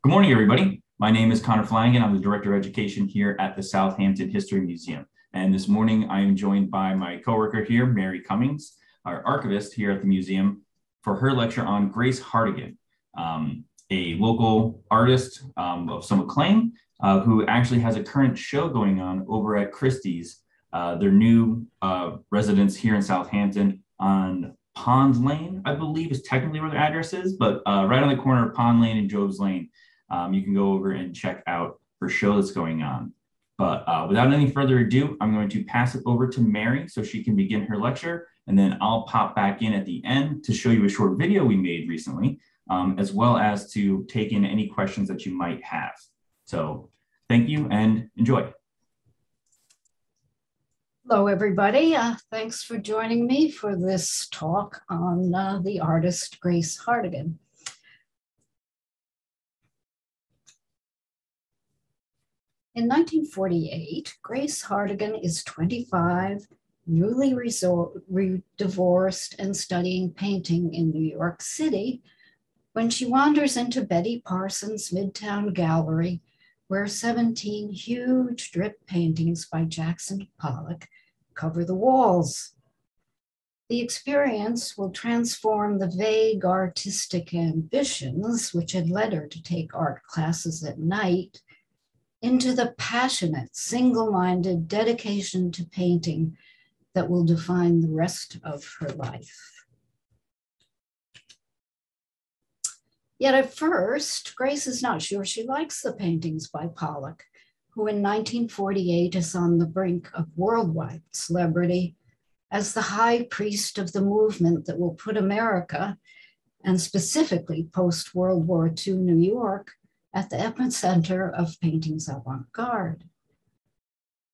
Good morning, everybody. My name is Connor Flanagan. I'm the Director of Education here at the Southampton History Museum. And this morning, I am joined by my coworker here, Mary Cummings, our archivist here at the museum, for her lecture on Grace Hartigan, a local artist of some acclaim who actually has a current show going on over at Christie's, their new residence here in Southampton on Pond Lane, I believe is technically where their address is, but right on the corner of Pond Lane and Job's Lane. You can go over and check out her show that's going on. But without any further ado, I'm going to pass it over to Mary so she can begin her lecture, and then I'll pop back in at the end to show you a short video we made recently, as well as to take in any questions that you might have. So thank you and enjoy. Hello, everybody. Thanks for joining me for this talk on the artist Grace Hartigan. In 1948, Grace Hartigan is 25, newly divorced and studying painting in New York City when she wanders into Betty Parsons' Midtown Gallery, where 17 huge drip paintings by Jackson Pollock cover the walls. The experience will transform the vague artistic ambitions which had led her to take art classes at night into the passionate, single-minded dedication to painting that will define the rest of her life. Yet at first, Grace is not sure she likes the paintings by Pollock, who in 1948 is on the brink of worldwide celebrity as the high priest of the movement that will put America, and specifically post-World War II New York, at the epicenter of painting's avant garde.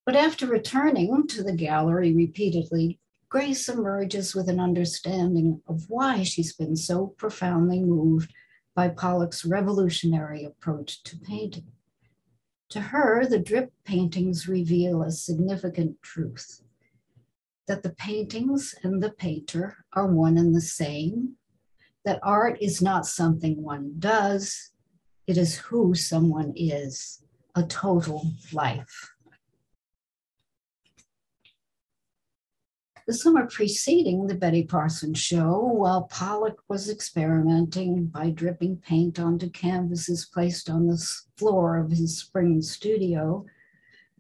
But after returning to the gallery repeatedly, Grace emerges with an understanding of why she's been so profoundly moved by Pollock's revolutionary approach to painting. To her, the drip paintings reveal a significant truth, that the paintings and the painter are one and the same, that art is not something one does, it is who someone is, a total life. The summer preceding the Betty Parsons show, while Pollock was experimenting by dripping paint onto canvases placed on the floor of his spring studio,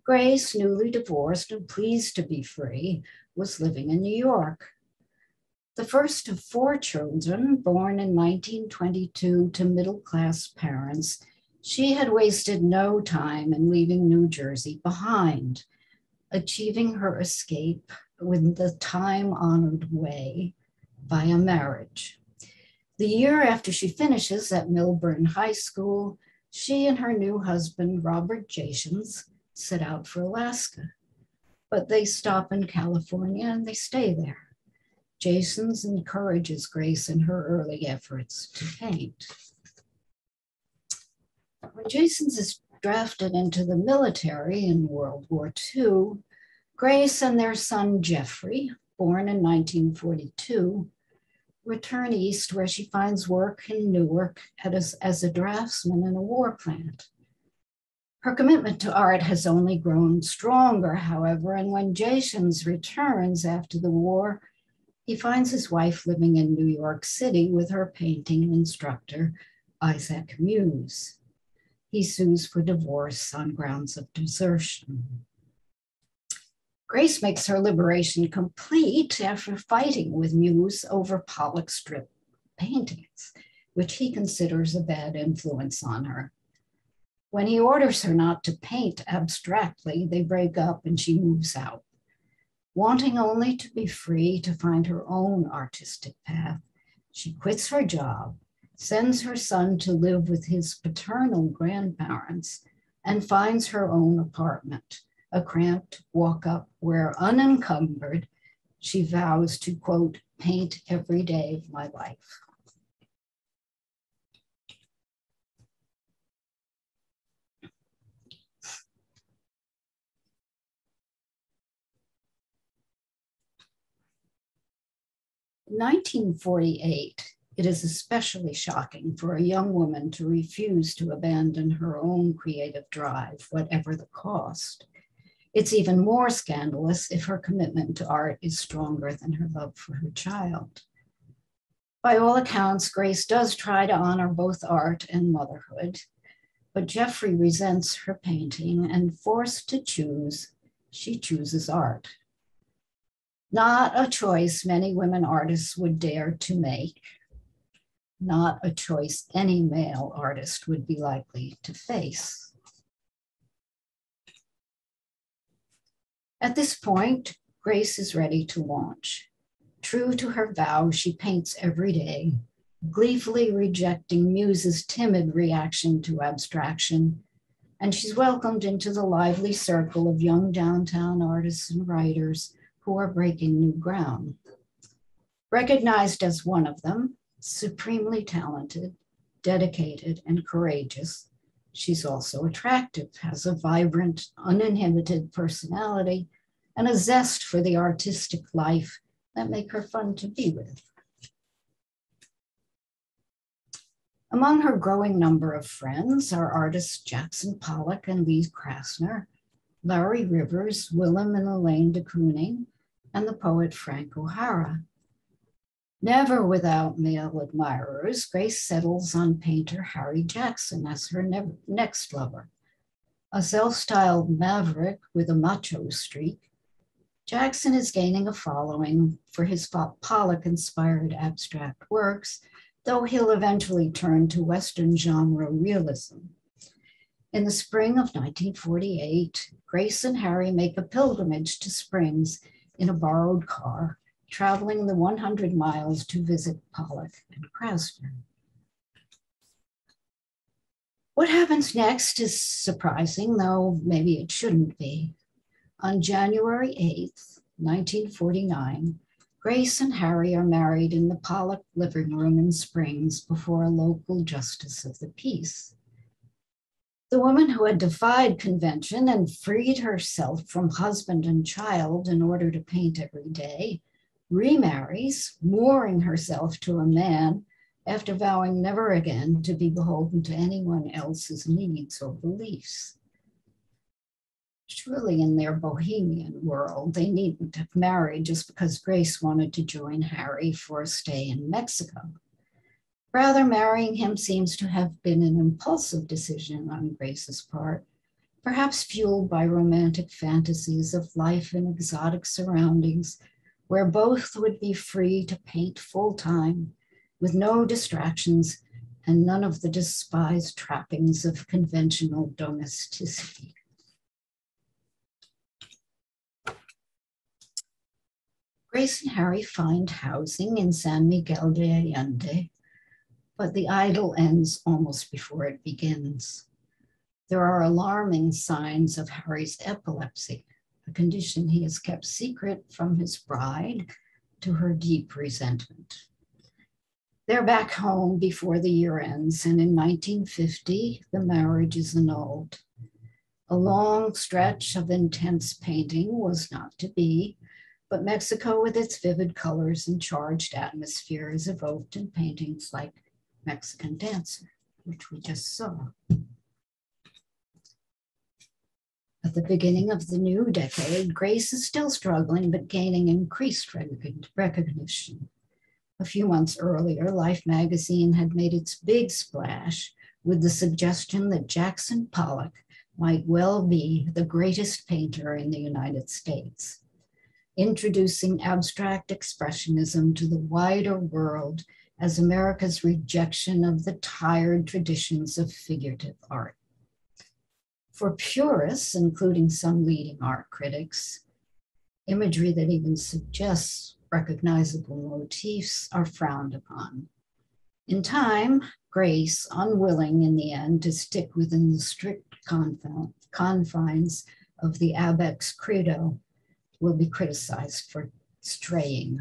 Grace, newly divorced and pleased to be free, was living in New York. The first of 4 children, born in 1922 to middle-class parents, she had wasted no time in leaving New Jersey behind, achieving her escape in the time-honored way by a marriage. The year after she finishes at Milburn High School, she and her new husband, Robert Jations, set out for Alaska. But they stop in California and they stay there. Jasons encourages Grace in her early efforts to paint. When Jasons is drafted into the military in World War II, Grace and their son Jeffrey, born in 1942, return east where she finds work in Newark as a draftsman in a war plant. Her commitment to art has only grown stronger, however, and when Jasons returns after the war, he finds his wife living in New York City with her painting instructor, Isaac Muse. He sues for divorce on grounds of desertion. Grace makes her liberation complete after fighting with Muse over Pollock's strip paintings, which he considers a bad influence on her. When he orders her not to paint abstractly, they break up and she moves out. Wanting only to be free to find her own artistic path, she quits her job, sends her son to live with his paternal grandparents, and finds her own apartment, a cramped walk-up where, unencumbered, she vows to, quote, paint every day of my life. In 1948, It is especially shocking for a young woman to refuse to abandon her own creative drive, whatever the cost. It's even more scandalous if her commitment to art is stronger than her love for her child. By all accounts, Grace does try to honor both art and motherhood, but Jeffrey resents her painting, and forced to choose, she chooses art. Not a choice many women artists would dare to make, not a choice any male artist would be likely to face. At this point, Grace is ready to launch. True to her vow, she paints every day, gleefully rejecting Muse's timid reaction to abstraction, and she's welcomed into the lively circle of young downtown artists and writers who are breaking new ground. Recognized as one of them, supremely talented, dedicated, and courageous, she's also attractive, has a vibrant, uninhibited personality, and a zest for the artistic life that make her fun to be with. Among her growing number of friends are artists Jackson Pollock and Lee Krasner, Larry Rivers, Willem and Elaine de Kooning, and the poet Frank O'Hara. Never without male admirers, Grace settles on painter Harry Jackson as her next lover. A self-styled maverick with a macho streak, Jackson is gaining a following for his Pollock-inspired abstract works, though he'll eventually turn to Western genre realism. In the spring of 1948, Grace and Harry make a pilgrimage to Springs in a borrowed car, traveling the 100 miles to visit Pollock and Krasner. What happens next is surprising, though maybe it shouldn't be. On January 8th, 1949, Grace and Harry are married in the Pollock living room in Springs before a local justice of the peace. The woman who had defied convention and freed herself from husband and child in order to paint every day remarries, mooring herself to a man after vowing never again to be beholden to anyone else's needs or beliefs. Surely in their bohemian world, they needn't have married just because Grace wanted to join Harry for a stay in Mexico. Rather, marrying him seems to have been an impulsive decision on Grace's part, perhaps fueled by romantic fantasies of life in exotic surroundings where both would be free to paint full-time with no distractions and none of the despised trappings of conventional domesticity. Grace and Harry find housing in San Miguel de Allende, but the idyll ends almost before it begins. There are alarming signs of Harry's epilepsy, a condition he has kept secret from his bride to her deep resentment. They're back home before the year ends, and in 1950, the marriage is annulled. A long stretch of intense painting was not to be, but Mexico with its vivid colors and charged atmosphere is evoked in paintings like Mexican Dancer, which we just saw. At the beginning of the new decade, Grace is still struggling, but gaining increased recognition. A few months earlier, Life magazine had made its big splash with the suggestion that Jackson Pollock might well be the greatest painter in the United States, introducing abstract expressionism to the wider world as America's rejection of the tired traditions of figurative art. For purists, including some leading art critics, imagery that even suggests recognizable motifs are frowned upon. In time, Grace, unwilling in the end to stick within the strict confines of the Abbott's credo, will be criticized for straying.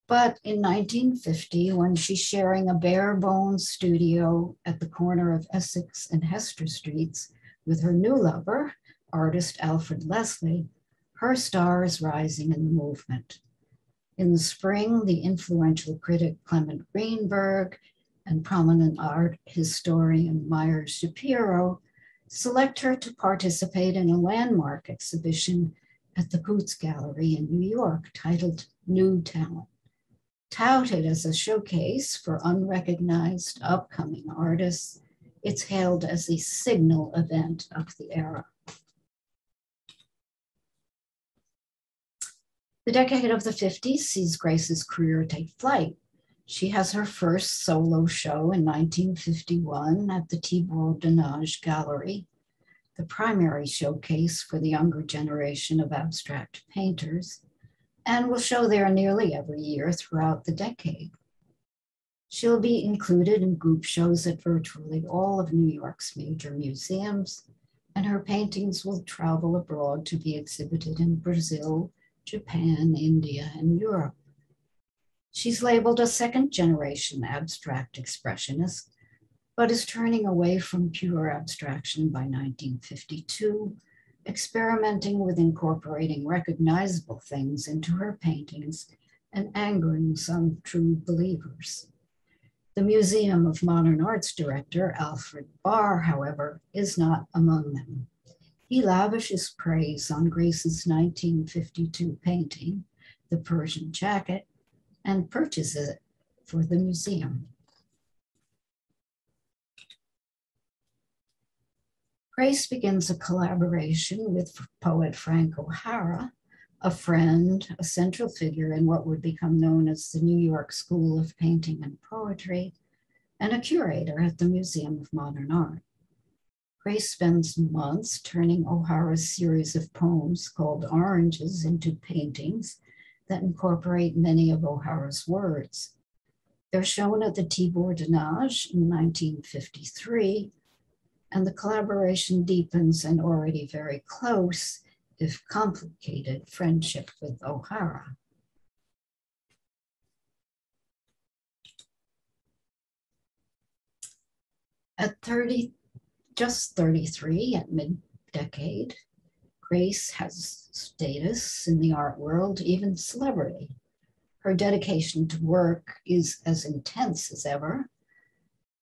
But in 1950, when she's sharing a bare bones studio at the corner of Essex and Hester Streets with her new lover, artist Alfred Leslie, her star is rising in the movement. In the spring, the influential critic Clement Greenberg and prominent art historian Meyer Shapiro select her to participate in a landmark exhibition at the Coots Gallery in New York titled New Talent. Touted as a showcase for unrecognized upcoming artists, it's hailed as a signal event of the era. The decade of the 50s sees Grace's career take flight. She has her first solo show in 1951 at the Thibaut Denage Gallery, the primary showcase for the younger generation of abstract painters, and will show there nearly every year throughout the decade. She'll be included in group shows at virtually all of New York's major museums, and her paintings will travel abroad to be exhibited in Brazil, Japan, India, and Europe. She's labeled a second-generation abstract expressionist, but is turning away from pure abstraction by 1952, experimenting with incorporating recognizable things into her paintings and angering some true believers. The Museum of Modern Art's director, Alfred Barr, however, is not among them. He lavishes praise on Grace's 1952 painting, The Persian Jacket, and purchases it for the museum. Grace begins a collaboration with poet Frank O'Hara, a friend, a central figure in what would become known as the New York School of Painting and Poetry, and a curator at the Museum of Modern Art. Grace spends months turning O'Hara's series of poems called Oranges into paintings that incorporate many of O'Hara's words. They're shown at the Thibaut Denage in 1953, and the collaboration deepens an already very close, if complicated, friendship with O'Hara. At just 33 at mid-decade, Grace has status in the art world, even celebrity. Her dedication to work is as intense as ever,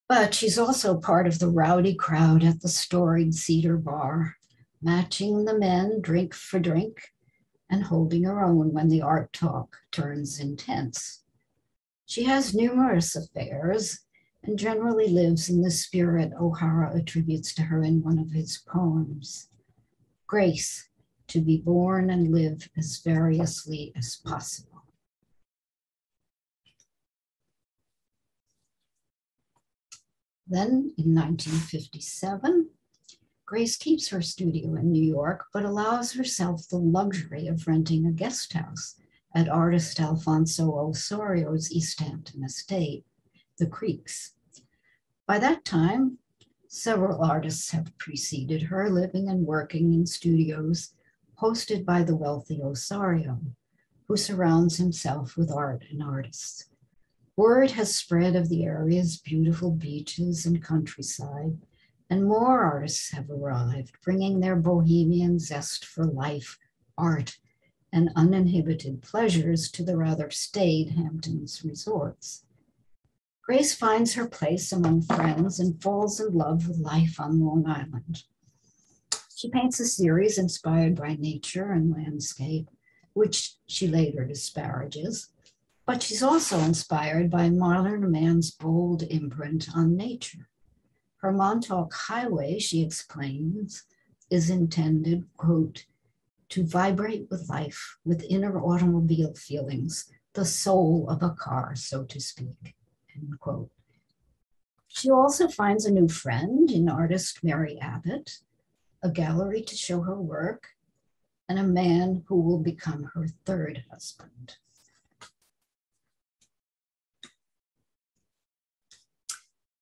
but she's also part of the rowdy crowd at the storied Cedar Bar, matching the men drink for drink and holding her own when the art talk turns intense. She has numerous affairs and generally lives in the spirit O'Hara attributes to her in one of his poems. Grace, to be born and live as variously as possible. Then in 1957, Grace keeps her studio in New York, but allows herself the luxury of renting a guest house at artist Alfonso Osorio's East Hampton estate, The Creeks. By that time, several artists have preceded her, living and working in studios hosted by the wealthy Osorio, who surrounds himself with art and artists. Word has spread of the area's beautiful beaches and countryside, and more artists have arrived, bringing their bohemian zest for life, art, and uninhibited pleasures to the rather staid Hamptons resorts. Grace finds her place among friends and falls in love with life on Long Island. She paints a series inspired by nature and landscape, which she later disparages, but she's also inspired by modern man's bold imprint on nature. Her Montauk Highway, she explains, is intended, quote, to vibrate with life, with inner automobile feelings, the soul of a car, so to speak, end quote. She also finds a new friend in artist Mary Abbott, a gallery to show her work, and a man who will become her third husband.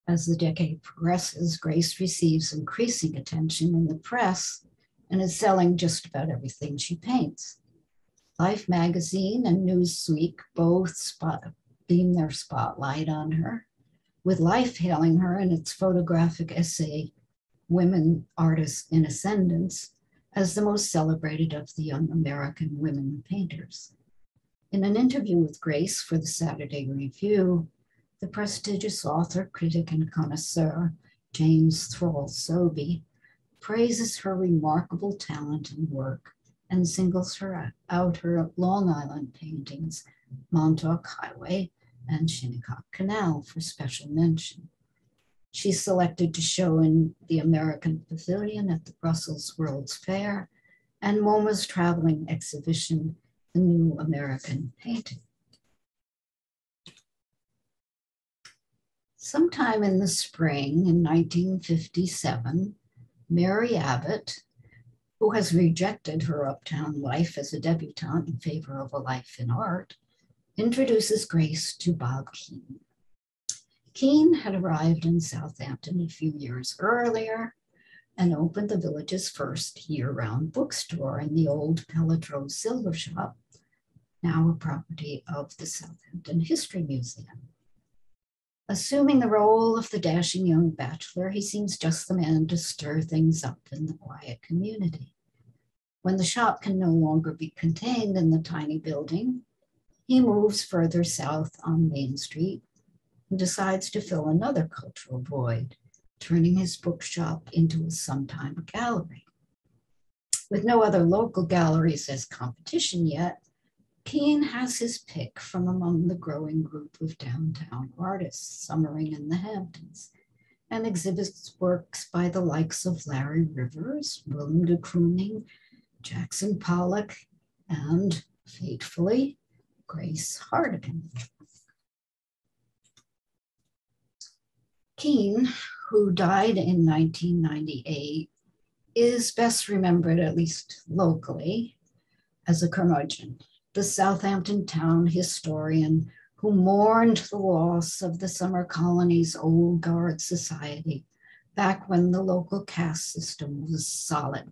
As the decade progresses, Grace receives increasing attention in the press and is selling just about everything she paints. Life magazine and Newsweek both beam their spotlight on her, with Life hailing her in its photographic essay, Women Artists in Ascendance, as the most celebrated of the young American women painters. In an interview with Grace for the Saturday Review, the prestigious author, critic, and connoisseur, James Thrall Sobey, praises her remarkable talent and work and singles out her Long Island paintings, Montauk Highway and Shinnecock Canal, for special mention. She's selected to show in the American Pavilion at the Brussels World's Fair and MoMA's traveling exhibition, The New American Painting. Sometime in the spring in 1957, Mary Abbott, who has rejected her uptown life as a debutante in favor of a life in art, introduces Grace to Bob Keene. Keene had arrived in Southampton a few years earlier and opened the village's first year-round bookstore in the old Pelletreau Silver Shop, now a property of the Southampton History Museum. Assuming the role of the dashing young bachelor, he seems just the man to stir things up in the quiet community. When the shop can no longer be contained in the tiny building, he moves further south on Main Street and decides to fill another cultural void, turning his bookshop into a sometime gallery. With no other local galleries as competition yet, Keene has his pick from among the growing group of downtown artists summering in the Hamptons and exhibits works by the likes of Larry Rivers, Willem de Kooning, Jackson Pollock, and, fatefully, Grace Hartigan. Keene, who died in 1998, is best remembered, at least locally, as a curmudgeon, the Southampton town historian who mourned the loss of the summer colony's old guard society back when the local caste system was solid.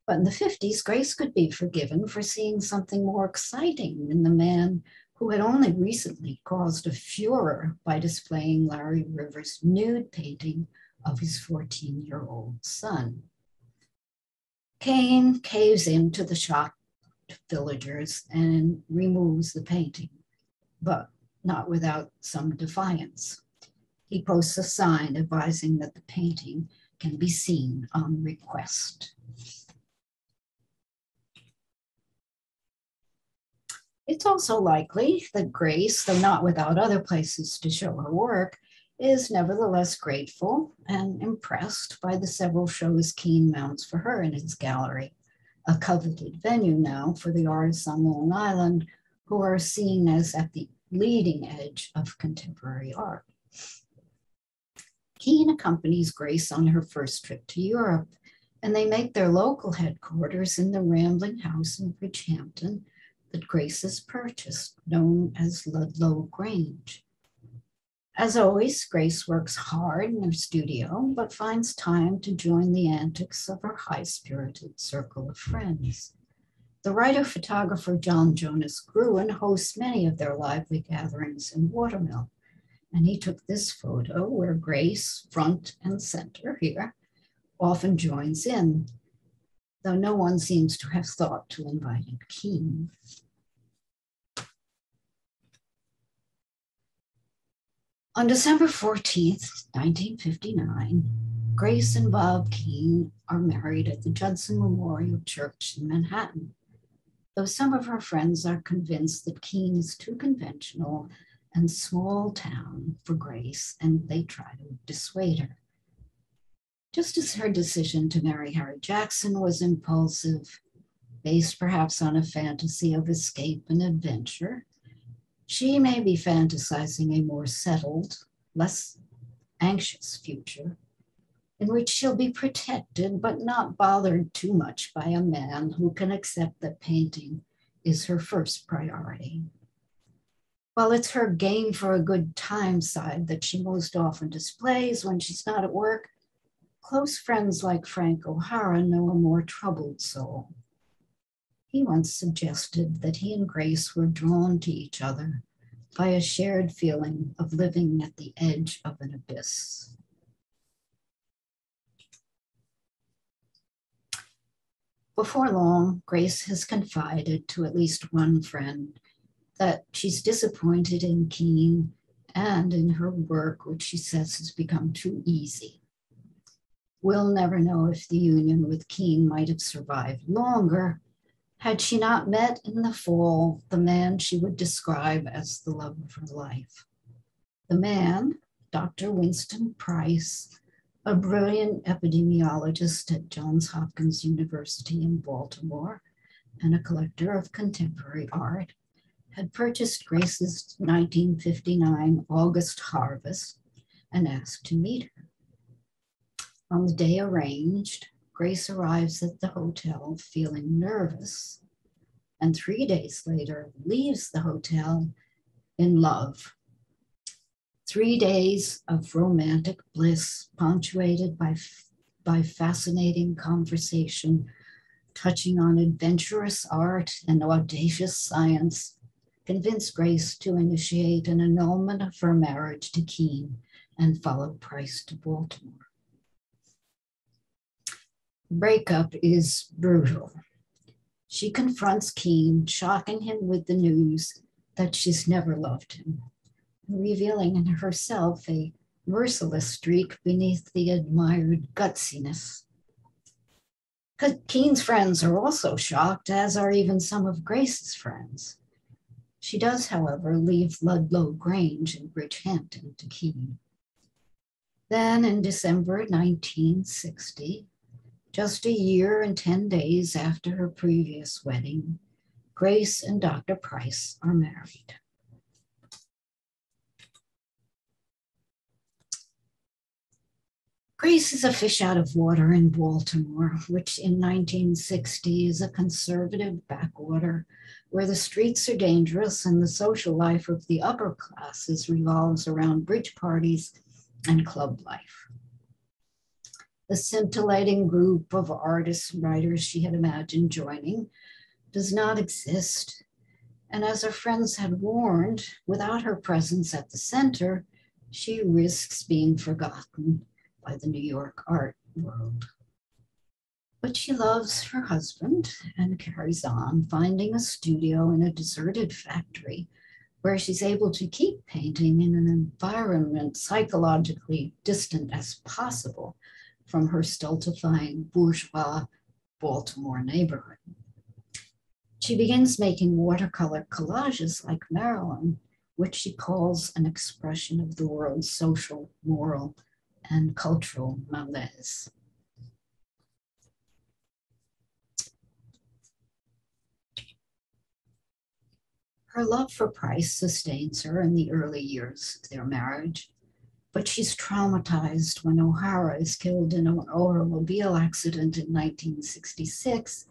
But in the 50s, Grace could be forgiven for seeing something more exciting in the man who had only recently caused a furor by displaying Larry Rivers' nude painting of his 14-year-old son. Keene caves into the shocked villagers and removes the painting, but not without some defiance. He posts a sign advising that the painting can be seen on request. It's also likely that Grace, though not without other places to show her work, is nevertheless grateful and impressed by the several shows Keene mounts for her in his gallery, a coveted venue now for the artists on Long Island who are seen as at the leading edge of contemporary art. Keene accompanies Grace on her first trip to Europe, and they make their local headquarters in the rambling house in Bridgehampton that Grace has purchased, known as Ludlow Grange. As always, Grace works hard in her studio, but finds time to join the antics of her high-spirited circle of friends. The writer-photographer John Jonas Gruen hosts many of their lively gatherings in Watermill, and he took this photo where Grace, front and center here, often joins in, though no one seems to have thought to invite Keene. On December 14th, 1959, Grace and Bob Keene are married at the Judson Memorial Church in Manhattan, though some of her friends are convinced that Keene is too conventional and small town for Grace, and they try to dissuade her. Just as her decision to marry Harry Jackson was impulsive, based perhaps on a fantasy of escape and adventure, she may be fantasizing a more settled, less anxious future in which she'll be protected but not bothered too much by a man who can accept that painting is her first priority. While it's her game for a good time side that she most often displays when she's not at work, close friends like Frank O'Hara know a more troubled soul. He once suggested that he and Grace were drawn to each other by a shared feeling of living at the edge of an abyss. Before long, Grace has confided to at least one friend that she's disappointed in Keene and in her work, which she says has become too easy. We'll never know if the union with Keene might have survived longer had she not met in the fall the man she would describe as the love of her life. The man, Dr. Winston Price, a brilliant epidemiologist at Johns Hopkins University in Baltimore and a collector of contemporary art, had purchased Grace's 1959 August harvest and asked to meet her. On the day arranged, Grace arrives at the hotel feeling nervous, and 3 days later leaves the hotel in love. 3 days of romantic bliss punctuated by fascinating conversation, touching on adventurous art and audacious science, convinced Grace to initiate an annulment of her marriage to Keene and follow Price to Baltimore. The breakup is brutal. She confronts Keene, shocking him with the news that she's never loved him, revealing in herself a merciless streak beneath the admired gutsiness. Keene's friends are also shocked, as are even some of Grace's friends. She does, however, leave Ludlow Grange in Bridgehampton to Keene. Then in December 1960, just a year and 10 days after her previous wedding, Grace and Dr. Price are married. Grace is a fish out of water in Baltimore, which in 1960 is a conservative backwater where the streets are dangerous and the social life of the upper classes revolves around bridge parties and club life. The scintillating group of artists and writers she had imagined joining does not exist. And as her friends had warned, without her presence at the center, she risks being forgotten by the New York art world. But she loves her husband and carries on, finding a studio in a deserted factory where she's able to keep painting in an environment psychologically distant as possible from her stultifying bourgeois Baltimore neighborhood. She begins making watercolor collages like Marilyn, which she calls an expression of the world's social, moral, and cultural malaise. Her love for Price sustains her in the early years of their marriage, but she's traumatized when O'Hara is killed in an automobile accident in 1966,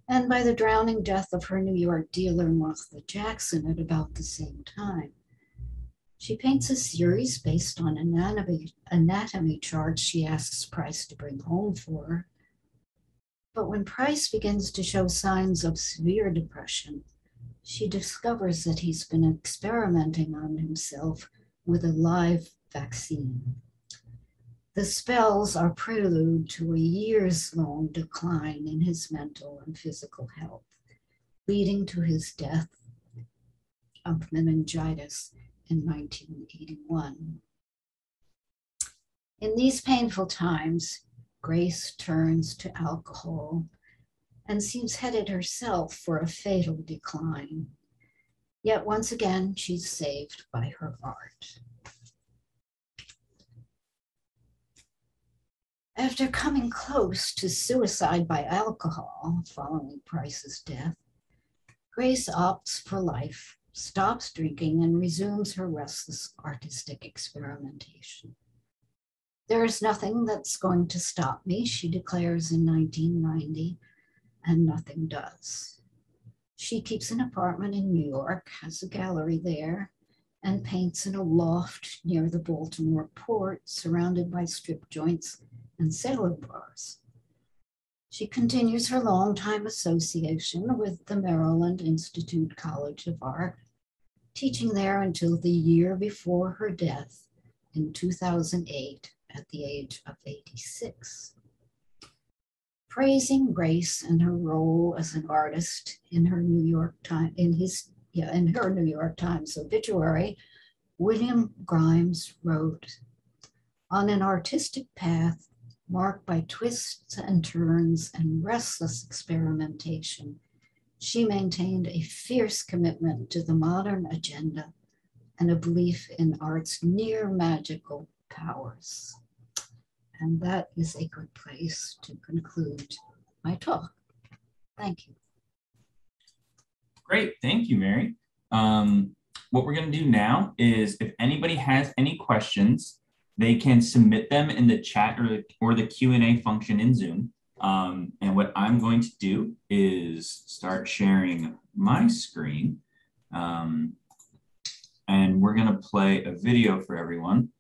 and by the drowning death of her New York dealer, Martha Jackson, at about the same time. She paints a series based on anatomy charts she asks Price to bring home for her. But when Price begins to show signs of severe depression, she discovers that he's been experimenting on himself with a live vaccine. The spells are prelude to a years-long decline in his mental and physical health, leading to his death of meningitis in 1981. In these painful times, Grace turns to alcohol and seems headed herself for a fatal decline. Yet once again, she's saved by her art. After coming close to suicide by alcohol following Price's death, Grace opts for life, stops drinking, and resumes her restless artistic experimentation. "There is nothing that's going to stop me," she declares in 1990, and nothing does. She keeps an apartment in New York, has a gallery there, and paints in a loft near the Baltimore port, surrounded by strip joints and sailor bars. She continues her longtime association with the Maryland Institute College of Art, teaching there until the year before her death in 2008 at the age of 86. praising Grace and her role as an artist in her New York Times, in her New York Times obituary, William Grimes wrote, "On an artistic path marked by twists and turns and restless experimentation, she maintained a fierce commitment to the modern agenda and a belief in art's near magical powers." And that is a good place to conclude my talk. Thank you. Great, thank you, Mary. What we're going to do now is if anybody has any questions, they can submit them in the chat or the Q&A function in Zoom. And what I'm going to do is start sharing my screen. And we're going to play a video for everyone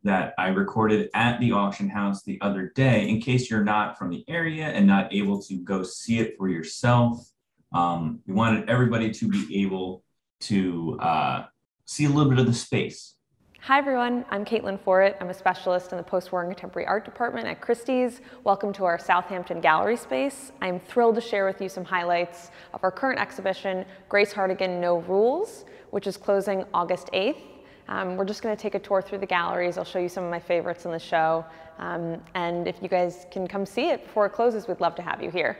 that I recorded at the auction house the other day, in case you're not from the area and not able to go see it for yourself. We wanted everybody to be able to see a little bit of the space. Hi everyone, I'm Caitlin Forrett. I'm a specialist in the post-war and contemporary art department at Christie's. Welcome to our Southampton gallery space. I'm thrilled to share with you some highlights of our current exhibition, Grace Hartigan, No Rules, which is closing August 8th. We're just going to take a tour through the galleries. I'll show you some of my favorites in the show. And if you guys can come see it before it closes, we'd love to have you here.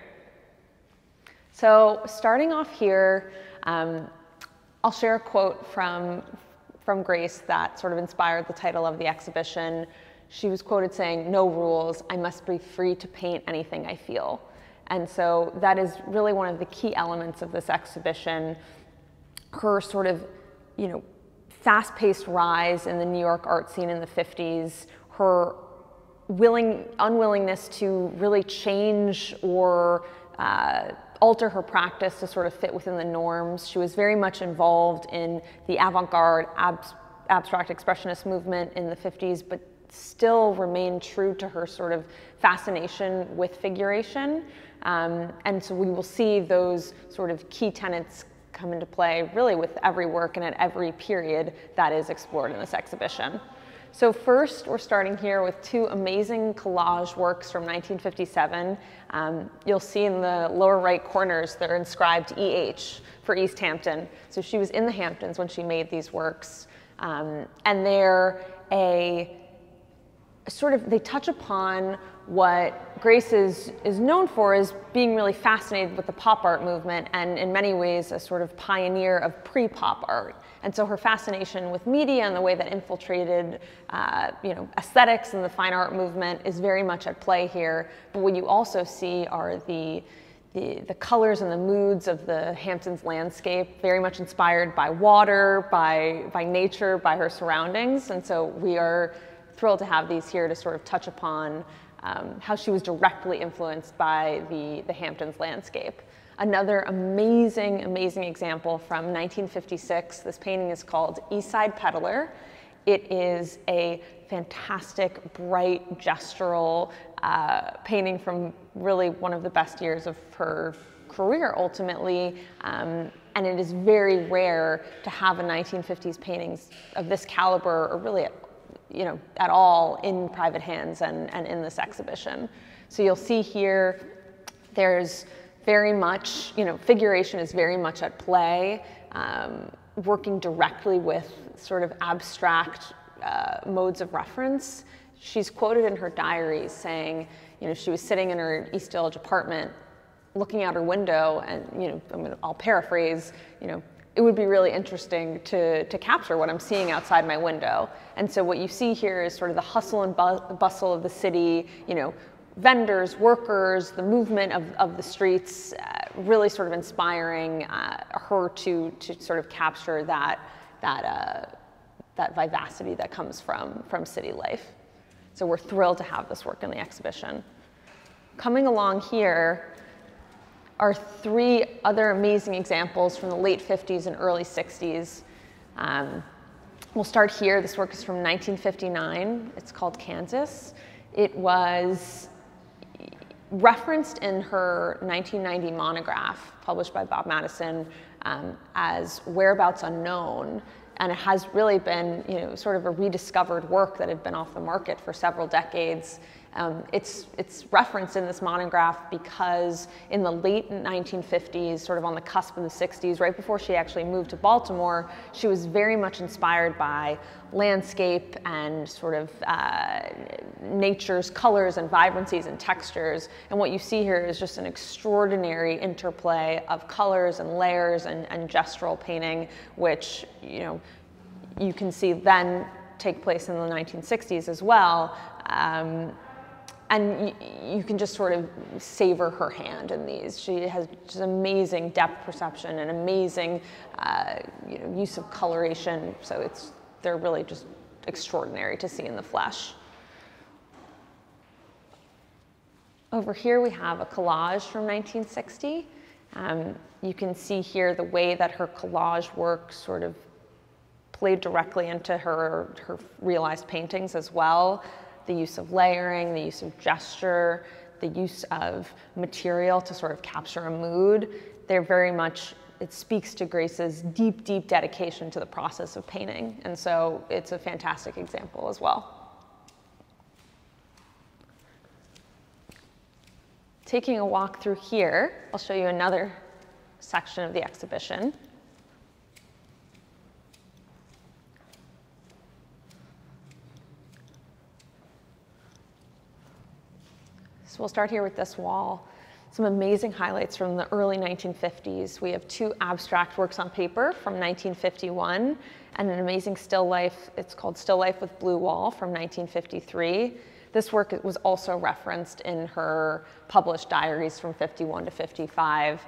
So starting off here, I'll share a quote from Grace that sort of inspired the title of the exhibition. She was quoted saying, "No rules, I must be free to paint anything I feel." And so that is really one of the key elements of this exhibition. Her sort of, fast-paced rise in the New York art scene in the 50s, her unwillingness to really change or alter her practice to sort of fit within the norms. She was very much involved in the Avant Garde, Abstract Expressionist movement in the 50s, but still remained true to her sort of fascination with figuration. And so we will see those sort of key tenets come into play really with every work and at every period that is explored in this exhibition. So first, we're starting here with two amazing collage works from 1957. You'll see in the lower right corners, they're inscribed EH for East Hampton. So she was in the Hamptons when she made these works. And they're they touch upon what Grace is known for as being really fascinated with the pop art movement and in many ways a sort of pioneer of pre-pop art. And so her fascination with media and the way that infiltrated aesthetics and the fine art movement is very much at play here. But what you also see are the colors and the moods of the Hamptons landscape, very much inspired by water, by nature, by her surroundings. And so we are thrilled to have these here to sort of touch upon how she was directly influenced by the Hamptons landscape. Another amazing, amazing example from 1956. This painting is called East Side Peddler. It is a fantastic, bright, gestural painting from really one of the best years of her career, ultimately. And it is very rare to have a 1950s paintings of this caliber, or really at all in private hands and in this exhibition. So you'll see here, there's very much, figuration is very much at play, working directly with sort of abstract modes of reference. She's quoted in her diaries saying, she was sitting in her East Village apartment, looking out her window, and I'll paraphrase, it would be really interesting to capture what I'm seeing outside my window. And so what you see here is sort of the hustle and bustle of the city, vendors, workers, the movement of the streets, really sort of inspiring her to sort of capture that vivacity that comes from city life. So we're thrilled to have this work in the exhibition. Coming along here are three other amazing examples from the late 50s and early 60s. We'll start here. This work is from 1959. It's called Kansas. It was referenced in her 1990 monograph, published by Bob Madison, as Whereabouts Unknown. And it has really been, sort of a rediscovered work that had been off the market for several decades. It's referenced in this monograph because in the late 1950s, sort of on the cusp of the 60s, right before she actually moved to Baltimore, she was very much inspired by landscape and sort of nature's colors and vibrancies and textures. And what you see here is just an extraordinary interplay of colors and layers and gestural painting, which, you know, you can see then take place in the 1960s as well. And you can just sort of savor her hand in these. She has just amazing depth perception and amazing you know, use of coloration. So they're really just extraordinary to see in the flesh. Over here we have a collage from 1960. You can see here the way that her collage work sort of played directly into her realized paintings as well. The use of layering, the use of gesture, the use of material to sort of capture a mood. They're very much, it speaks to Grace's deep, deep dedication to the process of painting. And so it's a fantastic example as well. Taking a walk through here, I'll show you another section of the exhibition. So we'll start here with this wall. Some amazing highlights from the early 1950s. We have two abstract works on paper from 1951 and an amazing still life. It's called Still Life with Blue Wall from 1953. This work was also referenced in her published diaries from 51 to 55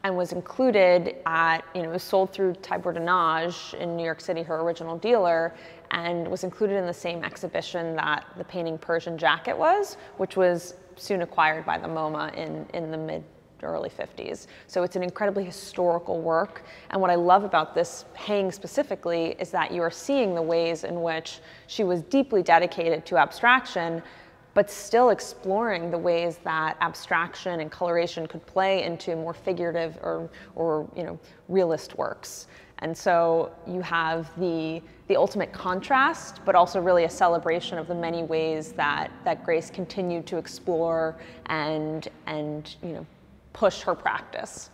and was included at, you know, it was sold through Taille in New York City, her original dealer, and was included in the same exhibition that the painting Persian Jacket was, which was soon acquired by the MoMA in the mid to early 50s. So it's an incredibly historical work. And what I love about this hang specifically is that you are seeing the ways in which she was deeply dedicated to abstraction, but still exploring the ways that abstraction and coloration could play into more figurative or you know, realist works. And so you have the ultimate contrast, but also really a celebration of the many ways that Grace continued to explore and you know, push her practice.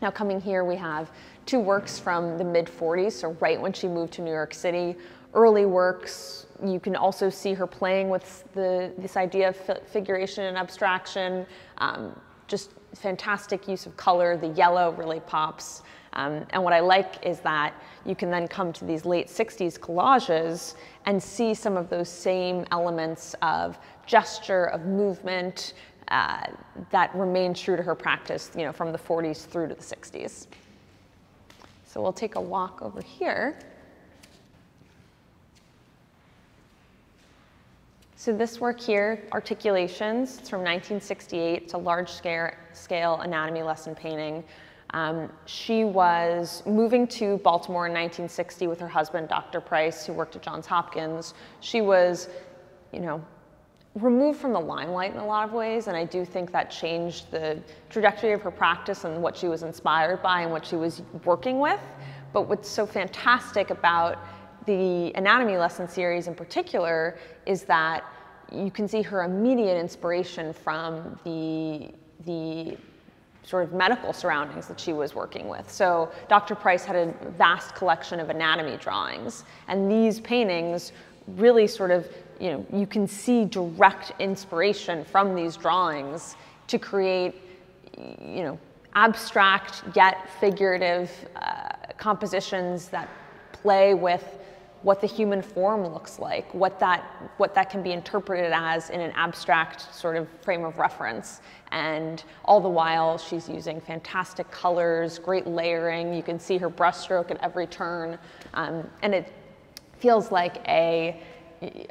Now coming here, we have two works from the mid-40s, so right when she moved to New York City. Early works, you can also see her playing with this idea of figuration and abstraction, just fantastic use of color. The yellow really pops. And what I like is that you can then come to these late 60s collages and see some of those same elements of gesture, of movement, that remain true to her practice, you know, from the 40s through to the 60s. So we'll take a walk over here. So this work here, Articulations, it's from 1968. It's a large-scale anatomy lesson painting. She was moving to Baltimore in 1960 with her husband, Dr. Price, who worked at Johns Hopkins. She was, you know, removed from the limelight in a lot of ways, and I do think that changed the trajectory of her practice and what she was inspired by and what she was working with. But what's so fantastic about the anatomy lesson series in particular is that you can see her immediate inspiration from the sort of medical surroundings that she was working with. So Dr. Price had a vast collection of anatomy drawings, and these paintings really sort of, you know, you can see direct inspiration from these drawings to create, you know, abstract yet figurative compositions that play with what the human form looks like, what that can be interpreted as in an abstract sort of frame of reference. And all the while, she's using fantastic colors, great layering. You can see her brushstroke at every turn. And it feels like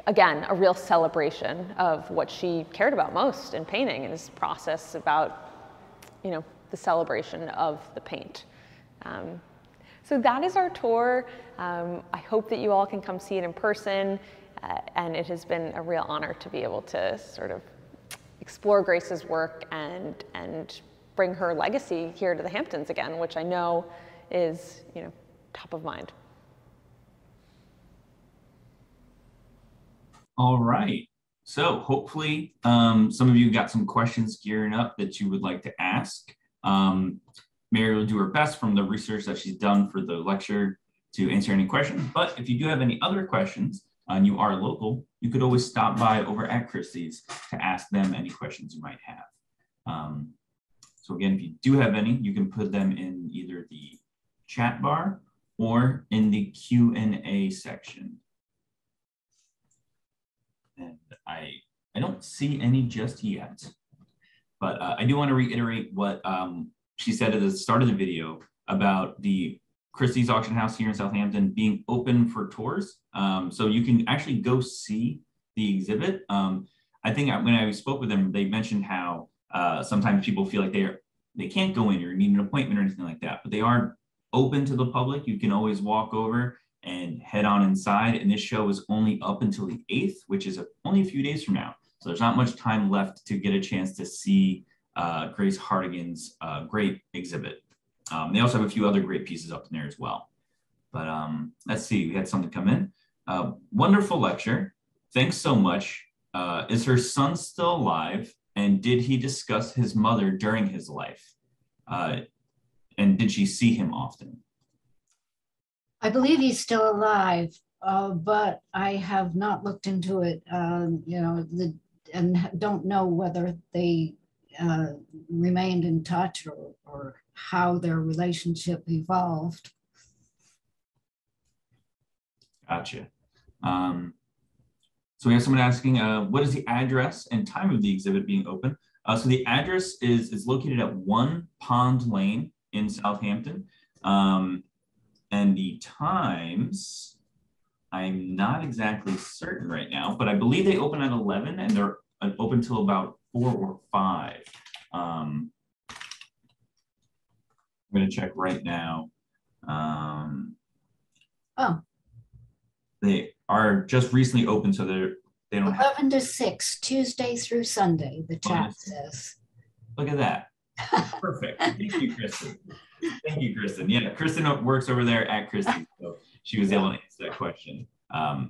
again, a real celebration of what she cared about most in painting, and this process about, you know, the celebration of the paint. So that is our tour. I hope that you all can come see it in person, and it has been a real honor to be able to sort of explore Grace's work and bring her legacy here to the Hamptons again, which I know is, you know, top of mind. All right. So hopefully some of you got some questions gearing up that you would like to ask. Mary will do her best from the research that she's done for the lecture to answer any questions. But if you do have any other questions and you are local, you could always stop by over at Christie's to ask them any questions you might have. So again, if you do have any, you can put them in either the chat bar or in the Q&A section. And I don't see any just yet, but I do want to reiterate what she said at the start of the video about the Christie's Auction House here in Southampton being open for tours. So you can actually go see the exhibit. I think when I spoke with them, they mentioned how sometimes people feel like they can't go in or need an appointment or anything like that, but they are open to the public. You can always walk over and head on inside. And this show is only up until the 8th, which is only a few days from now. So there's not much time left to get a chance to see Grace Hartigan's great exhibit. They also have a few other great pieces up in there as well. But let's see, we had something come in. Wonderful lecture. Thanks so much. Is her son still alive? And did he discuss his mother during his life? And did she see him often? I believe he's still alive, but I have not looked into it, and don't know whether they remained in touch or how their relationship evolved. Gotcha. So we have someone asking, what is the address and time of the exhibit being open? So the address is located at 1 Pond Lane in Southampton. And the times, I'm not exactly certain right now, but I believe they open at 11 and they're open till about 4 or 5. I'm going to check right now. They are just recently open, so they don't 11 to 6, Tuesday through Sunday, the chat says. Look at that. Perfect. Thank you, Kristen. Thank you, Kristen. Yeah, Kristen works over there at Christie's, so she was able to answer that question. Yeah,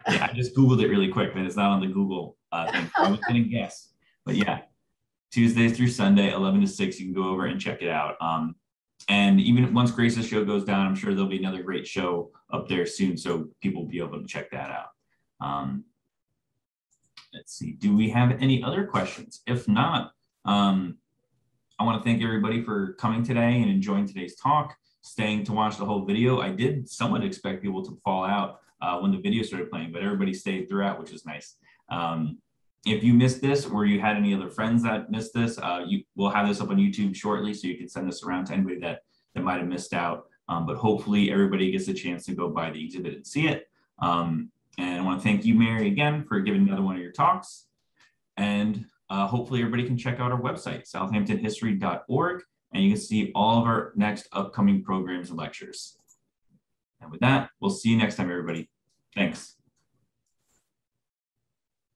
I just Googled it really quick, but it's not on the Google thing. I was going to guess, but yeah, Tuesday through Sunday, 11 to 6, you can go over and check it out. And even once Grace's show goes down, I'm sure there'll be another great show up there soon, so people will be able to check that out. Let's see, do we have any other questions? If not, I want to thank everybody for coming today and enjoying today's talk, staying to watch the whole video. I did somewhat expect people to fall out when the video started playing, but everybody stayed throughout, which is nice. If you missed this or you had any other friends that missed this, we'll have this up on YouTube shortly, so you can send this around to anybody that might have missed out. But hopefully everybody gets a chance to go by the exhibit and see it. And I want to thank you, Mary, again, for giving another one of your talks. And hopefully everybody can check out our website, southamptonhistory.org, and you can see all of our next upcoming programs and lectures. And with that, we'll see you next time, everybody. Thanks.